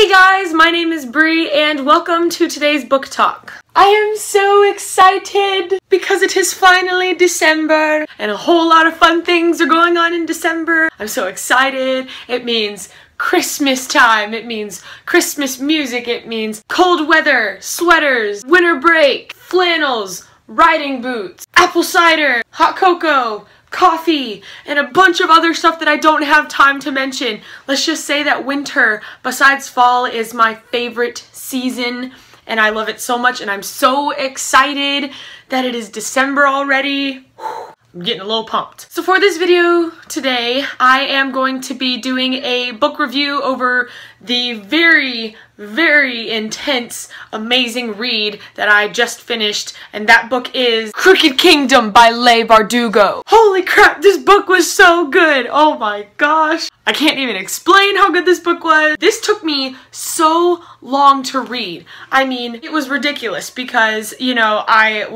Hey guys, my name is Bree and welcome to today's book talk. I am so excited because it is finally December and a whole lot of fun things are going on in December. I'm so excited. It means Christmas time, it means Christmas music, it means cold weather, sweaters, winter break, flannels, riding boots, apple cider, hot cocoa, coffee, and a bunch of other stuff that I don't have time to mention. Let's just say that winter, besides fall, is my favorite season, and I love it so much, and I'm so excited that it is December already. I'm getting a little pumped. So for this video today, I am going to be doing a book review over the very intense, amazing read that I just finished, and that book is Crooked Kingdom by Leigh Bardugo. Holy crap, this book was so good! Oh my gosh. I can't even explain how good this book was. This took me so long to read. I mean, it was ridiculous because, you know, I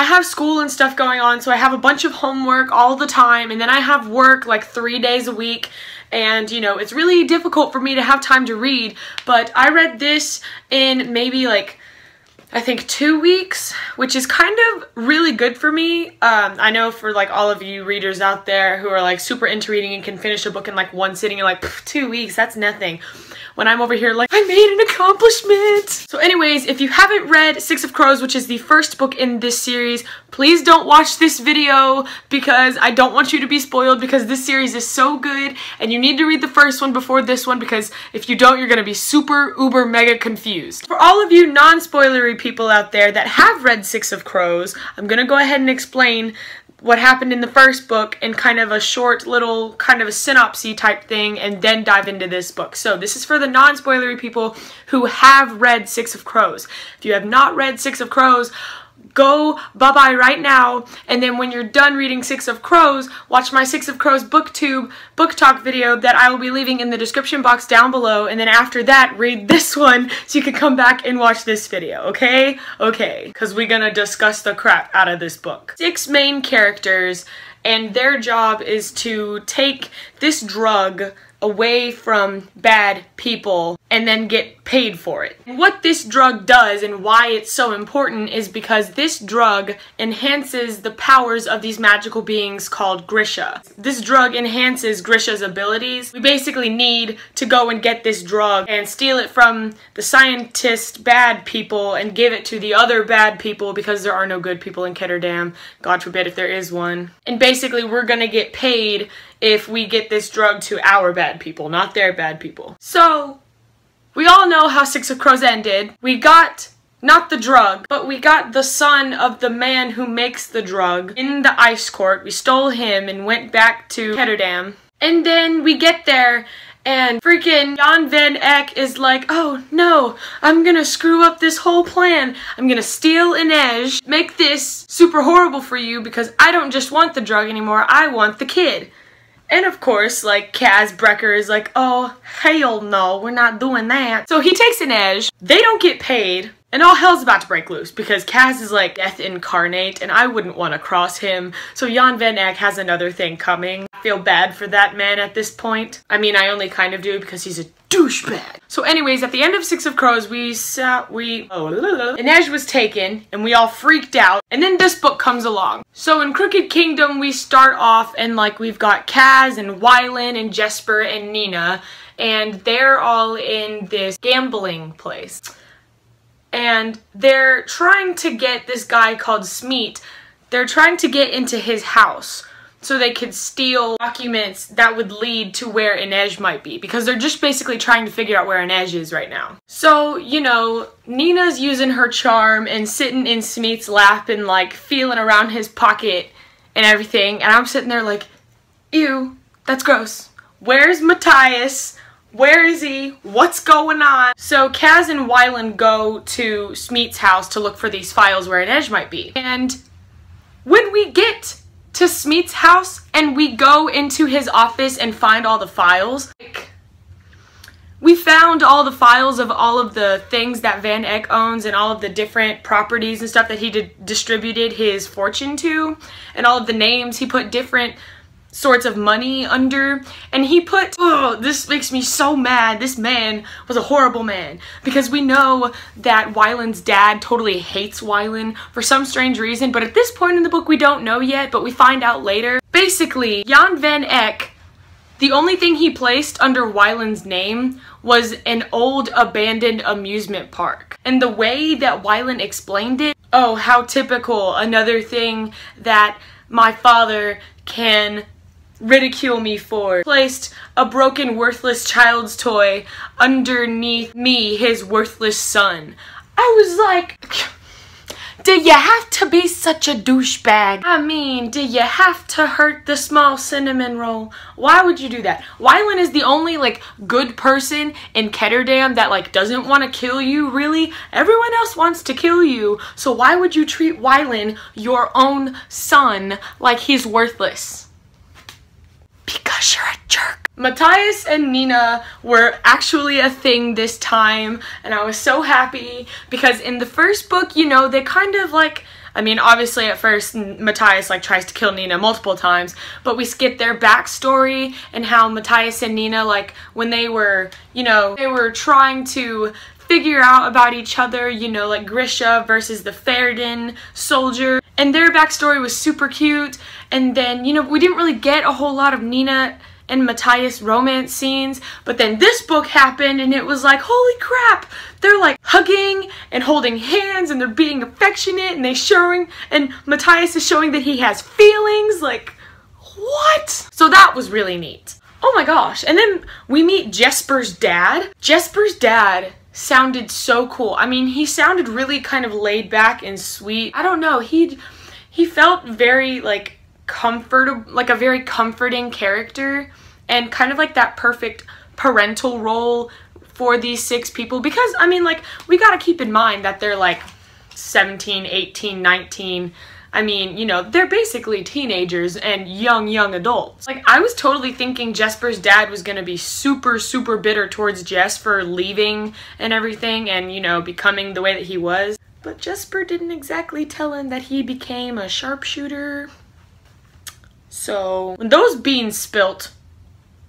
have school and stuff going on, so I have a bunch of homework all the time, and then I have work like 3 days a week, and, you know, it's really difficult for me to have time to read, but I read this in maybe like, I think 2 weeks, which is kind of really good for me. I know for like all of you readers out there who are like super into reading and can finish a book in like one sitting, you're like, 2 weeks, that's nothing. When I'm over here like, I made an accomplishment. So anyways, if you haven't read Six of Crows, which is the first book in this series, please don't watch this video because I don't want you to be spoiled, because this series is so good and you need to read the first one before this one, because if you don't, you're gonna be super uber mega confused. For all of you non-spoilery people out there that have read Six of Crows, I'm gonna go ahead and explain what happened in the first book in kind of a short little kind of a synopsis type thing, and then dive into this book. So this is for the non-spoilery people who have read Six of Crows. If you have not read Six of Crows, go bye-bye right now, and then when you're done reading Six of Crows, watch my Six of Crows booktube book talk video that I will be leaving in the description box down below, and then after that read this one so you can come back and watch this video, okay? Okay, because we're gonna discuss the crap out of this book. 6 main characters, and their job is to take this drug away from bad people and then get paid for it. What this drug does and why it's so important is because this drug enhances the powers of these magical beings called Grisha. This drug enhances Grisha's abilities. We basically need to go and get this drug and steal it from the scientist bad people and give it to the other bad people, because there are no good people in Ketterdam. God forbid if there is one. And basically we're gonna get paid if we get this drug to our bad people, not their bad people. So, we all know how Six of Crows ended. We got, not the drug, but we got the son of the man who makes the drug in the ice court. We stole him and went back to Ketterdam. And then we get there and freaking Jan Van Eyck is like, oh no, I'm gonna screw up this whole plan. I'm gonna steal Inej, make this super horrible for you because I don't just want the drug anymore, I want the kid. And of course, like, Kaz Brecker is like, oh, hell no, we're not doing that. So he takes Inej, they don't get paid, and all hell's about to break loose because Kaz is like death incarnate and I wouldn't want to cross him. So Jan Van Eyck has another thing coming. I feel bad for that man at this point. I mean, I only kind of do because he's a douchebag. So anyways, at the end of Six of Crows, Inej was taken and we all freaked out, and then this book comes along. So in Crooked Kingdom, we start off and like we've got Kaz and Wylan and Jesper and Nina, and they're all in this gambling place. And they're trying to get this guy called Smeet, they're trying to get into his house so they could steal documents that would lead to where Inej might be, because they're just basically trying to figure out where Inej is right now. So, you know, Nina's using her charm and sitting in Smeet's lap and like feeling around his pocket and everything, and I'm sitting there like, ew, that's gross. Where's Matthias? Where is he? What's going on? So Kaz and Wylan go to Smeet's house to look for these files where Inej might be. And when we get to Smeet's house and we go into his office and find all the files, like, we found all the files of all of the things that Van Eyck owns and all of the different properties and stuff that he distributed his fortune to, and all of the names he put different sorts of money under, and he put, oh, this makes me so mad, this man was a horrible man, because we know that Wyland's dad totally hates Wyland for some strange reason, but at this point in the book we don't know yet, but we find out later. Basically, Jan van Eyck, the only thing he placed under Wyland's name was an old abandoned amusement park. And the way that Wyland explained it, oh, how typical, another thing that my father can ridicule me for. Placed a broken, worthless child's toy underneath me, his worthless son. I was like, did you have to be such a douchebag? I mean, did you have to hurt the small cinnamon roll? Why would you do that? Wyland is the only, like, good person in Ketterdam that, like, doesn't want to kill you, really. Everyone else wants to kill you, so why would you treat Wyland, your own son, like he's worthless? Because you're a jerk. Matthias and Nina were actually a thing this time, and I was so happy because in the first book, you know, they kind of like, I mean, obviously at first Matthias like tries to kill Nina multiple times, but we skip their backstory and how Matthias and Nina, like, when they were, you know, they were trying to figure out about each other, you know, like Grisha versus the Ferden soldier, and their backstory was super cute. And then, you know, we didn't really get a whole lot of Nina and Matthias romance scenes, but then this book happened and it was like, holy crap, they're like hugging and holding hands and they're being affectionate and and Matthias is showing that he has feelings, like, what? So that was really neat. Oh my gosh, and then we meet Jesper's dad. Jesper's dad sounded so cool. I mean, he sounded really kind of laid back and sweet. I don't know, he felt very like comfortable, like a very comforting character, and kind of like that perfect parental role for these 6 people, because I mean, like, we gotta keep in mind that they're like 17, 18, 19. I mean, you know, they're basically teenagers and young adults. Like, I was totally thinking Jesper's dad was gonna be super bitter towards Jess for leaving and everything and, you know, becoming the way that he was. But Jesper didn't exactly tell him that he became a sharpshooter. So when those beans spilt,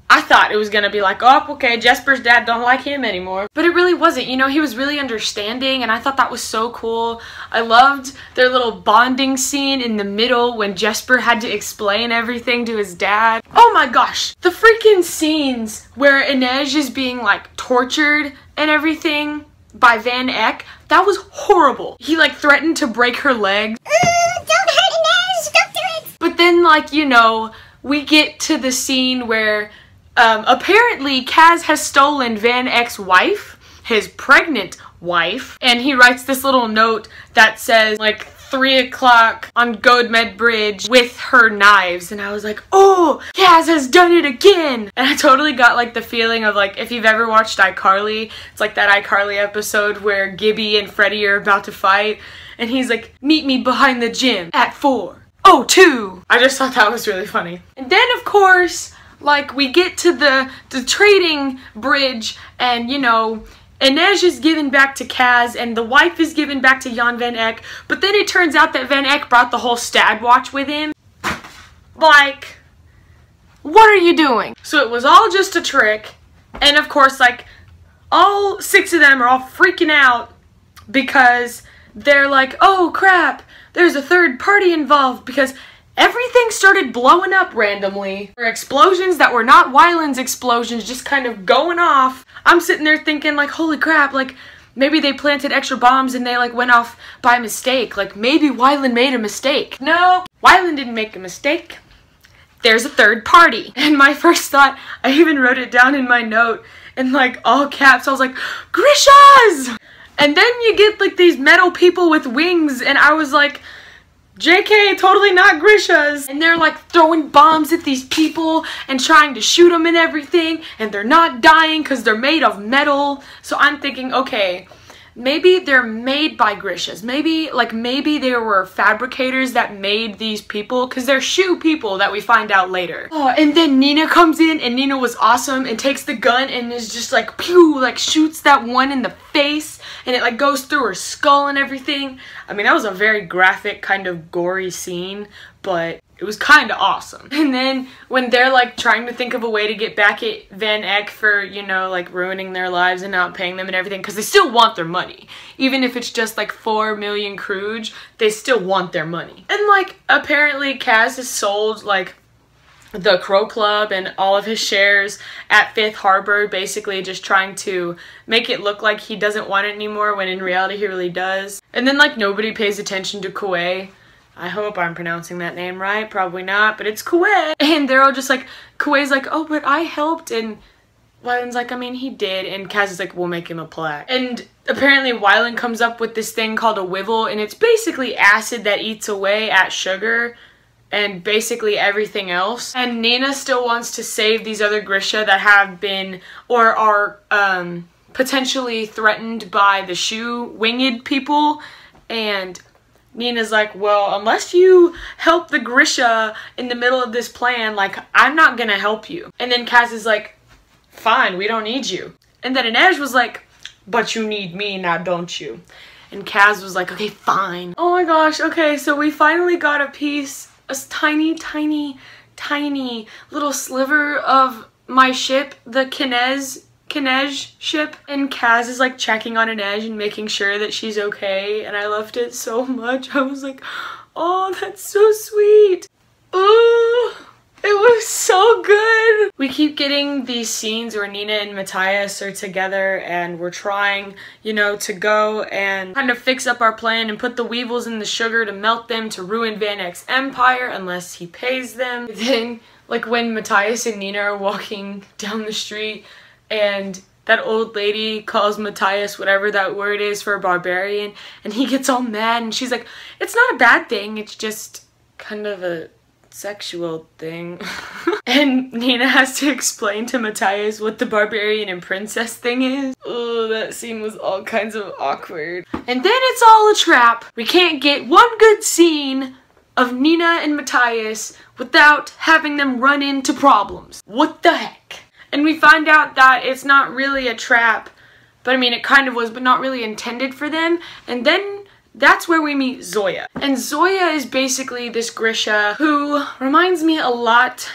I thought it was gonna be like, oh, okay, Jesper's dad don't like him anymore. But it really wasn't, you know, he was really understanding, and I thought that was so cool. I loved their little bonding scene in the middle when Jesper had to explain everything to his dad. Oh my gosh, the freaking scenes where Inej is being like tortured and everything by Van Eyck, that was horrible. He like threatened to break her legs. Don't hurt Inej, don't do it! But then, like, you know, we get to the scene where apparently Kaz has stolen Van Eyck's wife, his pregnant wife, and he writes this little note that says like 3 o'clock on Godmed Bridge with her knives, and I was like, oh, Kaz has done it again! And I totally got like the feeling of like, if you've ever watched iCarly, it's like that iCarly episode where Gibby and Freddie are about to fight, and he's like, meet me behind the gym at 4:02. I just thought that was really funny. And then of course, like, we get to the trading bridge, and, you know, Inej is given back to Kaz, and the wife is given back to Jan van Eyck, but then it turns out that Van Eyck brought the whole Stad watch with him. Like, what are you doing? So it was all just a trick, and of course, like, all 6 of them are all freaking out because they're like, oh crap, there's a third party involved, because everything started blowing up randomly. There were explosions that were not Wyland's explosions, just kind of going off. I'm sitting there thinking, like, holy crap, like, maybe they planted extra bombs and they, like, went off by mistake. Like, maybe Wyland made a mistake. No, Wyland didn't make a mistake. There's a third party. And my first thought, I even wrote it down in my note in, like, all caps. I was like, Grishas! And then you get, like, these metal people with wings, and I was like, JK, totally not Grishas. And they're like throwing bombs at these people and trying to shoot them and everything, and they're not dying because they're made of metal. So I'm thinking, okay, maybe they're made by Grishas. Maybe there were fabricators that made these people, because they're shoe people that we find out later. Oh, and then Nina comes in, and Nina was awesome and takes the gun and is just like, pew, like shoots that one in the face, and it like goes through her skull and everything. I mean, that was a very graphic, kind of gory scene, but It was kind of awesome. And then when they're like trying to think of a way to get back at Van Eck for, you know, like ruining their lives and not paying them and everything, because they still want their money. Even if it's just like 4 million Kruge, they still want their money. And like apparently Kaz has sold like the Crow Club and all of his shares at Fifth Harbor, basically just trying to make it look like he doesn't want it anymore when in reality he really does. And then like nobody pays attention to Kuei. I hope I'm pronouncing that name right. Probably not, but it's Kuei. And they're all just like, Kuei's like, oh, but I helped. And Wyland's like, I mean, he did. And Kaz is like, we'll make him a plaque. And apparently Wyland comes up with this thing called a wivel. And it's basically acid that eats away at sugar and basically everything else. And Nina still wants to save these other Grisha that have been or are potentially threatened by the shoe winged people. And Nina's like, well, unless you help the Grisha in the middle of this plan, like, I'm not gonna help you. And then Kaz is like, fine, we don't need you. And then Inej was like, but you need me now, don't you? And Kaz was like, okay, fine. Oh my gosh, okay, so we finally got a piece, a tiny, tiny, tiny little sliver of my ship, the Kinej ship, and Kaz is like checking on Inej and making sure that she's okay, and I loved it so much. I was like, oh, that's so sweet. Oh, it was so good. We keep getting these scenes where Nina and Matthias are together and we're trying, you know, to go and kind of fix up our plan and put the weevils in the sugar to melt them to ruin Van Eck's empire unless he pays them. Then, like when Matthias and Nina are walking down the street and that old lady calls Matthias whatever that word is for a barbarian, and he gets all mad, and she's like, it's not a bad thing, it's just kind of a sexual thing. And Nina has to explain to Matthias what the barbarian and princess thing is. Oh, that scene was all kinds of awkward. And then it's all a trap. We can't get one good scene of Nina and Matthias without having them run into problems. What the heck? And we find out that it's not really a trap, but I mean it kind of was, but not really intended for them. And then that's where we meet Zoya. And Zoya is basically this Grisha who reminds me a lot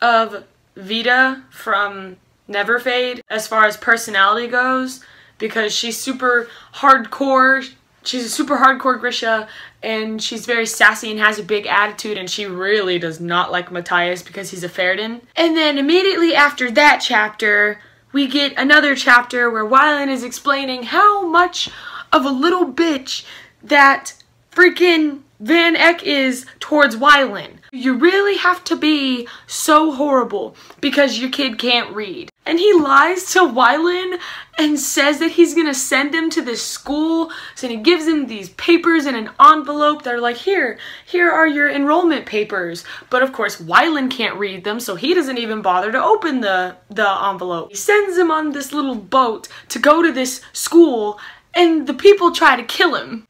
of Vita from Never Fade as far as personality goes, because she's super hardcore. She's a super hardcore Grisha, and she's very sassy and has a big attitude, and she really does not like Matthias because he's a Ferdin. And then immediately after that chapter, we get another chapter where Wyland is explaining how much of a little bitch that freaking Van Eck is towards Wyland. You really have to be so horrible because your kid can't read. And he lies to Wyland and says that he's gonna send him to this school. So he gives him these papers in an envelope that are like, here are your enrollment papers. But of course, Wyland can't read them, so he doesn't even bother to open the envelope. He sends him on this little boat to go to this school, and the people try to kill him.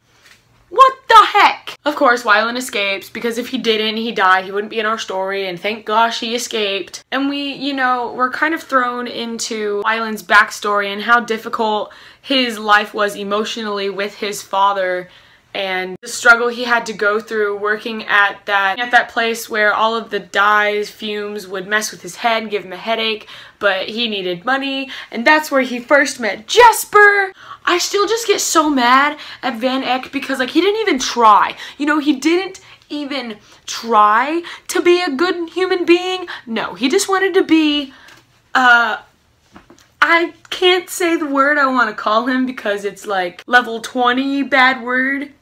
What the heck? Of course, Wyland escapes, because if he didn't, he died. He wouldn't be in our story, and thank gosh he escaped. And we, you know, we're kind of thrown into Wyland's backstory and how difficult his life was emotionally with his father, and the struggle he had to go through working at that place where all of the dyes, fumes would mess with his head and give him a headache, but he needed money, and that's where he first met Jesper. I still just get so mad at Van Eck because, like, he didn't even try. You know, he didn't even try to be a good human being. No, he just wanted to be, I can't say the word I want to call him because it's like level 20 bad word.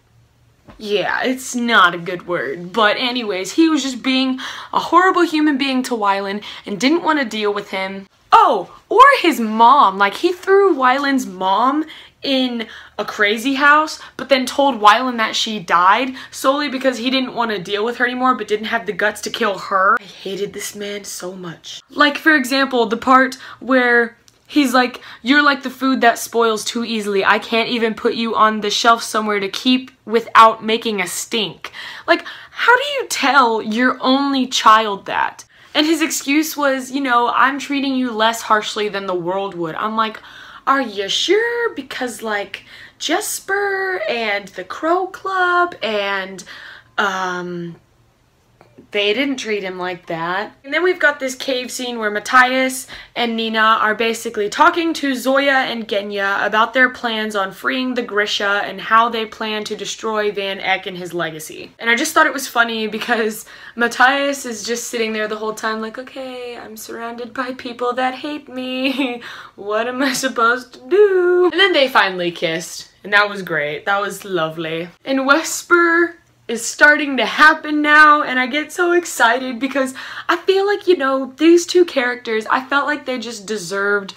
Yeah, it's not a good word. But anyways, he was just being a horrible human being to Wyland and didn't want to deal with him. Oh, or his mom. Like, he threw Wyland's mom in a crazy house, but then told Wyland that she died solely because he didn't want to deal with her anymore, but didn't have the guts to kill her. I hated this man so much. Like, for example, the part where he's like, you're like the food that spoils too easily. I can't even put you on the shelf somewhere to keep without making a stink. Like, how do you tell your only child that? And his excuse was, you know, I'm treating you less harshly than the world would. I'm like, are you sure? Because, like, Jesper and the Crow Club and they didn't treat him like that. And then we've got this cave scene where Matthias and Nina are basically talking to Zoya and Genya about their plans on freeing the Grisha and how they plan to destroy Van Eck and his legacy. And I just thought it was funny because Matthias is just sitting there the whole time like, okay, I'm surrounded by people that hate me. What am I supposed to do? And then they finally kissed, and that was great. That was lovely. And Wesper is starting to happen now, and I get so excited because I feel like, you know, these two characters, I felt like they just deserved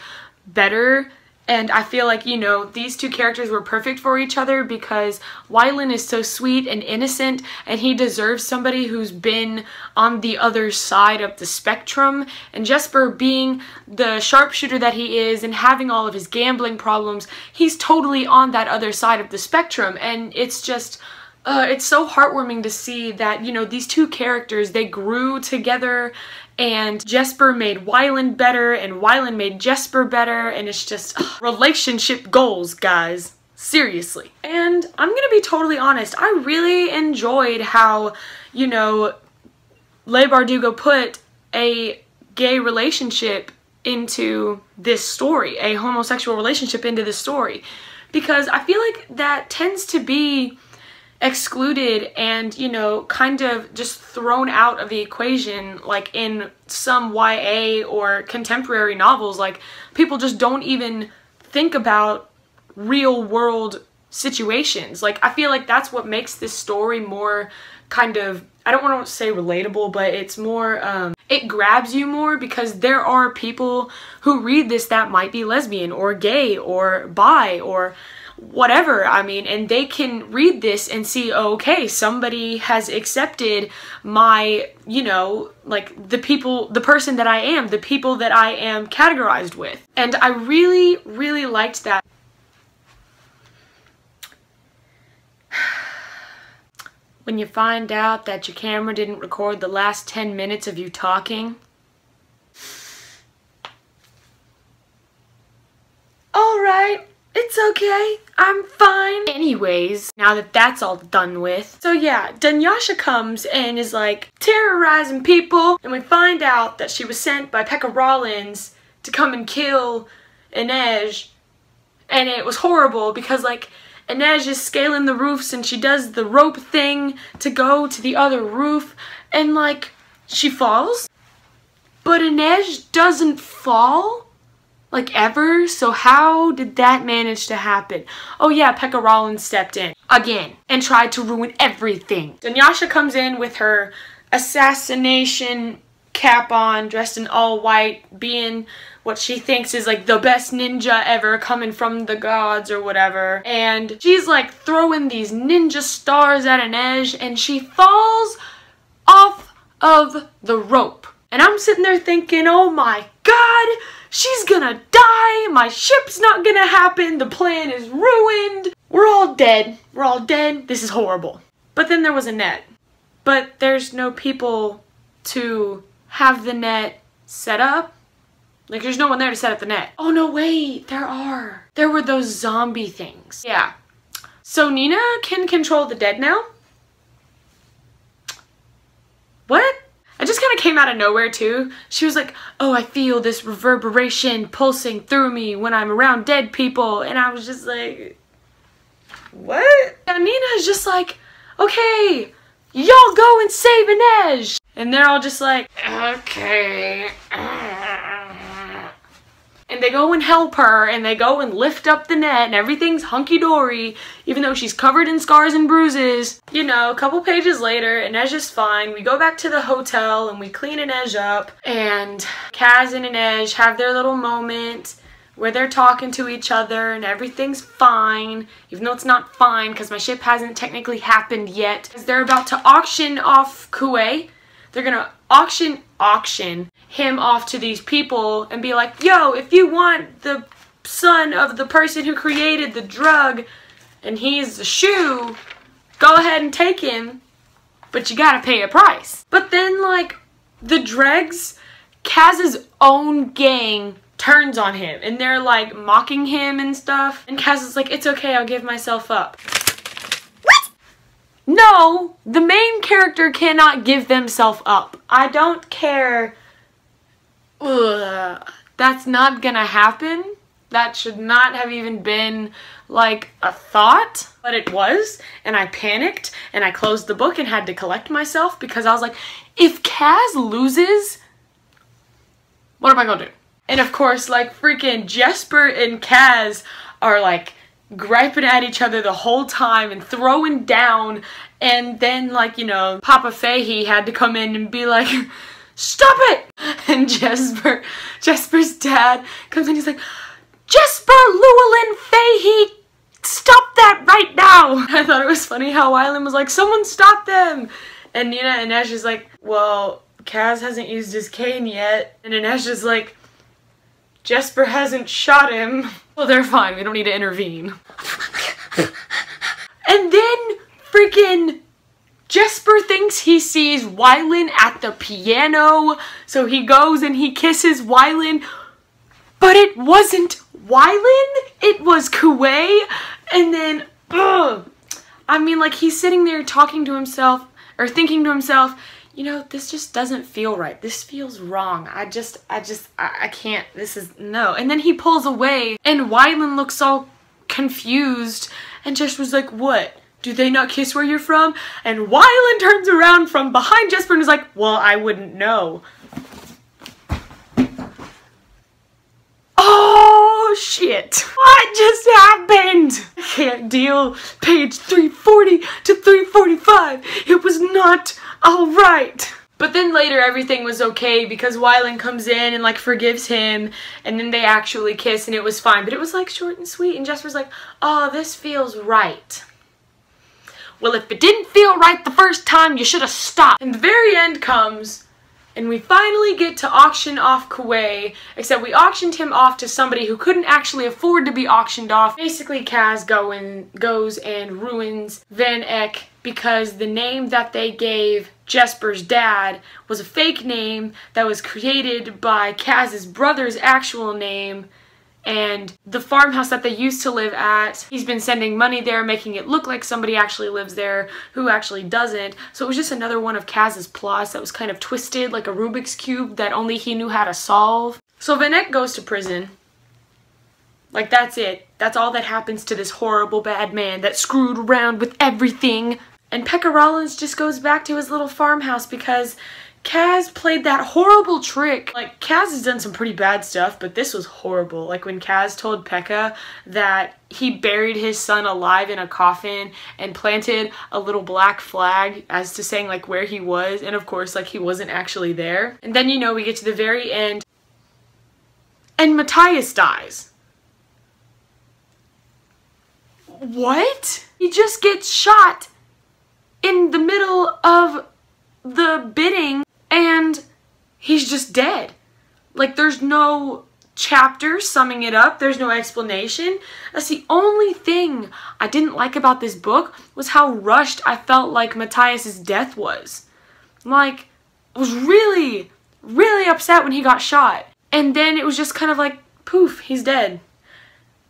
better. And I feel like, you know, these two characters were perfect for each other because Wylan is so sweet and innocent, and he deserves somebody who's been on the other side of the spectrum. And Jesper, being the sharpshooter that he is and having all of his gambling problems, he's totally on that other side of the spectrum. And it's just, it's so heartwarming to see that, you know, these two characters, they grew together, and Jesper made Wylan better, and Wylan made Jesper better, and it's just relationship goals, guys. Seriously. And I'm gonna be totally honest, I really enjoyed how, you know, Leigh Bardugo put a gay relationship into this story, a homosexual relationship into this story, because I feel like that tends to be excluded and, you know, kind of just thrown out of the equation, like in some YA or contemporary novels. Like, people just don't even think about real world situations. Like, I feel like that's what makes this story more kind of, I don't want to say relatable, but it's more, it grabs you more because there are people who read this that might be lesbian or gay or bi or whatever, I mean, and they can read this and see, oh, okay, somebody has accepted my, you know, like the person that I am, the people that I am categorized with. And I really, really liked that. When you find out that your camera didn't record the last 10 minutes of you talking. Alright. It's okay, I'm fine. Anyways, now that that's all done with. So yeah, Dunyasha comes and is like terrorizing people, and we find out that she was sent by Pekka Rollins to come and kill Inej. And it was horrible because, like, Inej is scaling the roofs and she does the rope thing to go to the other roof, and like, she falls. But Inej doesn't fall. Like, ever? So how did that manage to happen? Oh yeah, Pekka Rollins stepped in again and tried to ruin everything. Dunyasha comes in with her assassination cap on, dressed in all white, being what she thinks is like the best ninja ever, coming from the gods or whatever. And she's like throwing these ninja stars at Inej, and she falls off of the rope. And I'm sitting there thinking, oh my god, she's gonna die, my ship's not gonna happen, the plan is ruined, we're all dead, this is horrible. But then there was a net. But there's no people to have the net set up. Like, there's no one there to set up the net. Oh no, wait, there are. There were those zombie things. Yeah. So Nina can control the dead now? What? It just kind of came out of nowhere too. She was like, oh, I feel this reverberation pulsing through me when I'm around dead people. And I was just like, what? And Nina's just like, okay, y'all go and save Inej. And they're all just like, okay. And they go and help her, and they go and lift up the net, and everything's hunky-dory, even though she's covered in scars and bruises. You know, a couple pages later, Inej is fine. We go back to the hotel, and we clean Inej up, and Kaz and Inej have their little moment where they're talking to each other, and everything's fine, even though it's not fine, because my ship hasn't technically happened yet. Because they're about to auction off Kuei. They're gonna auction him off to these people and be like, yo, if you want the son of the person who created the drug and he's a shoe, go ahead and take him, but you gotta pay a price. But then, like, the dregs, Kaz's own gang turns on him and they're like mocking him and stuff, and Kaz is like, it's okay, I'll give myself up. What? no, the main character cannot give themselves up. I don't care. Ugh, that's not gonna happen. That should not have even been like a thought, but it was, and I panicked and I closed the book and had to collect myself because I was like, if Kaz loses, what am I gonna do? And of course, like, freaking Jesper and Kaz are like griping at each other the whole time and throwing down, and then, like, you know, Papa Fahey had to come in and be like, stop it! And Jesper's dad comes in, he's like, Jesper Llewellyn Fahey, stop that right now! I thought it was funny how Wylan was like, someone stop them! And Nina and Inej is like, well, Kaz hasn't used his cane yet. And Inej is like, Jesper hasn't shot him. Well, they're fine, we don't need to intervene. And then freaking Jesper thinks he sees Wylan at the piano, so he goes and he kisses Wylan, but it wasn't Wylan, it was Kuwei. And then, ugh, I mean, like, he's sitting there talking to himself, or thinking to himself, you know, this just doesn't feel right. This feels wrong. I can't, this is, no. And then he pulls away, and Wylan looks all confused, and just was like, what? Do they not kiss where you're from? And Wylan turns around from behind Jesper and is like, well, I wouldn't know. Oh, shit. What just happened? I can't deal. Page 340 to 345. It was not alright. But then later everything was okay because Wylan comes in and like forgives him, and then they actually kiss and it was fine. But it was like short and sweet, and Jesper's like, oh, this feels right. Well, if it didn't feel right the first time, you should have stopped. And the very end comes, and we finally get to auction off Kuwei, except we auctioned him off to somebody who couldn't actually afford to be auctioned off. Basically, Kaz goes and ruins Van Eck because the name that they gave Jesper's dad was a fake name that was created by Kaz's brother's actual name. And the farmhouse that they used to live at, he's been sending money there, making it look like somebody actually lives there who actually doesn't. So it was just another one of Kaz's plots that was kind of twisted, like a Rubik's Cube that only he knew how to solve. So Van Eck goes to prison. Like, that's it. That's all that happens to this horrible bad man that screwed around with everything. And Pekka Rollins just goes back to his little farmhouse because Kaz played that horrible trick. Like, Kaz has done some pretty bad stuff, but this was horrible. Like, when Kaz told Pekka that he buried his son alive in a coffin and planted a little black flag as to saying, like, where he was, and of course, like, he wasn't actually there. And then, you know, we get to the very end, and Matthias dies. What? He just gets shot in the middle of the bidding, and he's just dead. Like, there's no chapter summing it up, there's no explanation. That's the only thing I didn't like about this book, was how rushed I felt like Matthias's death was. Like, I was really, really upset when he got shot. And then it was just kind of like, poof, he's dead.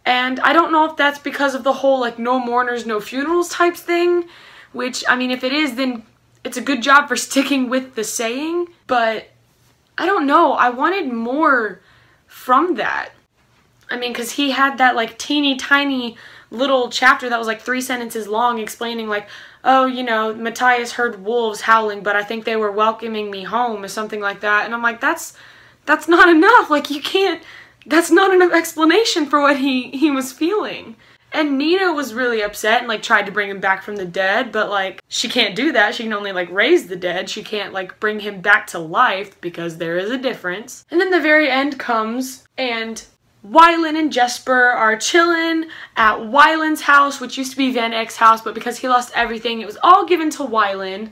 And I don't know if that's because of the whole, like, no mourners, no funerals type thing, which, I mean, if it is, then it's a good job for sticking with the saying, but I don't know, I wanted more from that. I mean, because he had that, like, teeny tiny little chapter that was like 3 sentences long explaining, like, oh, you know, Matthias heard wolves howling, but I think they were welcoming me home, or something like that. And I'm like, that's not enough. Like, you can't, that's not enough explanation for what he was feeling. And Nina was really upset and, like, tried to bring him back from the dead, but, like, she can't do that. She can only, like, raise the dead. She can't, like, bring him back to life because there is a difference. And then the very end comes, and Wylan and Jesper are chilling at Wylan's house, which used to be Van Eck's house, but because he lost everything, it was all given to Wylan.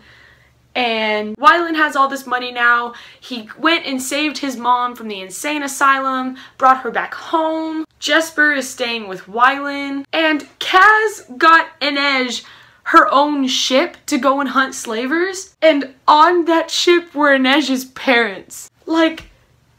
And Wylan has all this money now. He went and saved his mom from the insane asylum, brought her back home. Jesper is staying with Wylan. And Kaz got Inej her own ship to go and hunt slavers. And on that ship were Inej's parents. Like,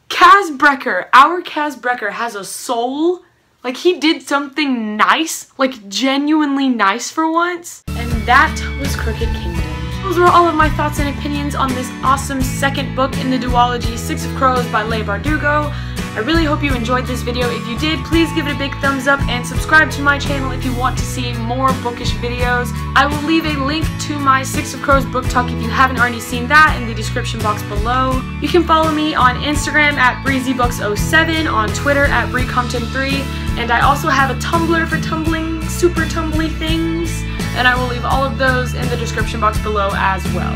Kaz Brecker, our Kaz Brecker, has a soul. Like, he did something nice, like genuinely nice for once. And that was Crooked Kingdom. Those were all of my thoughts and opinions on this awesome second book in the duology, Six of Crows by Leigh Bardugo. I really hope you enjoyed this video. If you did, please give it a big thumbs up and subscribe to my channel if you want to see more bookish videos. I will leave a link to my Six of Crows book talk if you haven't already seen that in the description box below. You can follow me on Instagram at breezybooks07, on Twitter at breecompton3, and I also have a Tumblr for tumbling, super tumbly things, and I will leave all of those in the description box below as well.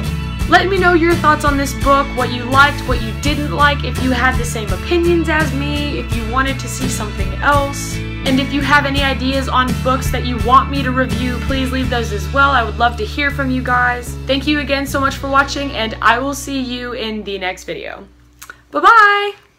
Let me know your thoughts on this book, what you liked, what you didn't like, if you had the same opinions as me, if you wanted to see something else. And if you have any ideas on books that you want me to review, please leave those as well. I would love to hear from you guys. Thank you again so much for watching, and I will see you in the next video. Bye-bye!